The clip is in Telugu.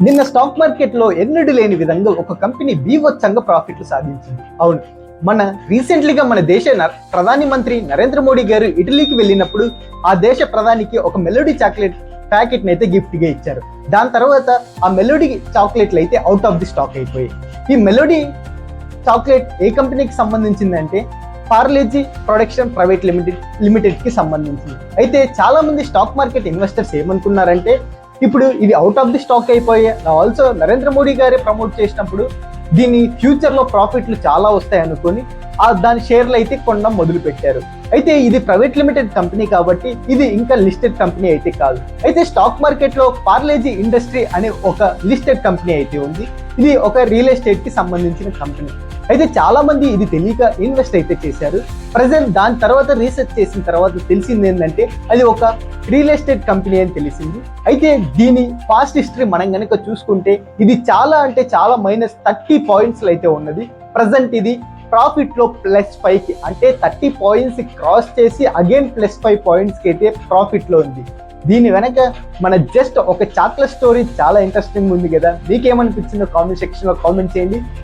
నిన్న స్టాక్ మార్కెట్ లో ఎన్నడూ లేని విధంగా ఒక కంపెనీ బీభత్సంగా ప్రాఫిట్లు సాధించింది. అవును, రీసెంట్లీగా మన దేశ ప్రధాని మంత్రి నరేంద్ర మోడీ గారు ఇటలీకి వెళ్ళినప్పుడు ఆ దేశ ప్రధానికి ఒక మెలోడీ చాక్లెట్ ప్యాకెట్ అయితే గిఫ్ట్ గా ఇచ్చారు. దాని తర్వాత ఆ మెలోడీ చాక్లెట్లు అయితే అవుట్ ఆఫ్ ది స్టాక్ అయిపోయాయి. ఈ మెలోడీ చాక్లెట్ ఏ కంపెనీకి సంబంధించిందంటే పార్లేజీ ప్రొడక్షన్ ప్రైవేట్ లిమిటెడ్ కి సంబంధించింది. అయితే చాలా మంది స్టాక్ మార్కెట్ ఇన్వెస్టర్స్ ఏమనుకున్నారంటే ఇప్పుడు ఇది అవుట్ ఆఫ్ ది స్టాక్ అయిపోయి ఆల్సో నరేంద్ర మోడీ గారే ప్రమోట్ చేసినప్పుడు దీని ఫ్యూచర్ లో ప్రాఫిట్లు చాలా వస్తాయి అనుకొని దాని షేర్లు అయితే కొనడం మొదలు పెట్టారు. అయితే ఇది ప్రైవేట్ లిమిటెడ్ కంపెనీ కాబట్టి ఇది ఇంకా లిస్టెడ్ కంపెనీ అయితే కాదు. అయితే స్టాక్ మార్కెట్ లో పార్లేజీ ఇండస్ట్రీ అనే ఒక లిస్టెడ్ కంపెనీ అయితే ఉంది. ఇది ఒక రియల్ ఎస్టేట్ కి సంబంధించిన కంపెనీ. అయితే చాలా మంది ఇది తెలియక ఇన్వెస్ట్ అయితే చేశారు. ప్రజెంట్ దాని తర్వాత రీసెర్చ్ చేసిన తర్వాత తెలిసింది ఏంటంటే అది ఒక రియల్ ఎస్టేట్ కంపెనీ అని తెలిసింది. అయితే దీని పాస్ట్ హిస్టరీ మనం కనుక చూసుకుంటే ఇది చాలా అంటే చాలా -30 పాయింట్స్ అయితే ఉన్నది. ప్రజెంట్ ఇది ప్రాఫిట్ లో +5 అంటే 30 పాయింట్స్ క్రాస్ చేసి అగైన్ +5 పాయింట్స్ కి అయితే ప్రాఫిట్ లో ఉంది. దీని వెనక మన జస్ట్ ఒక చాక్లెట్ స్టోరీ చాలా ఇంట్రెస్టింగ్ ఉంది కదా. మీకేమనిపించిందో కామెంట్ సెక్షన్ లో కామెంట్ చేయండి.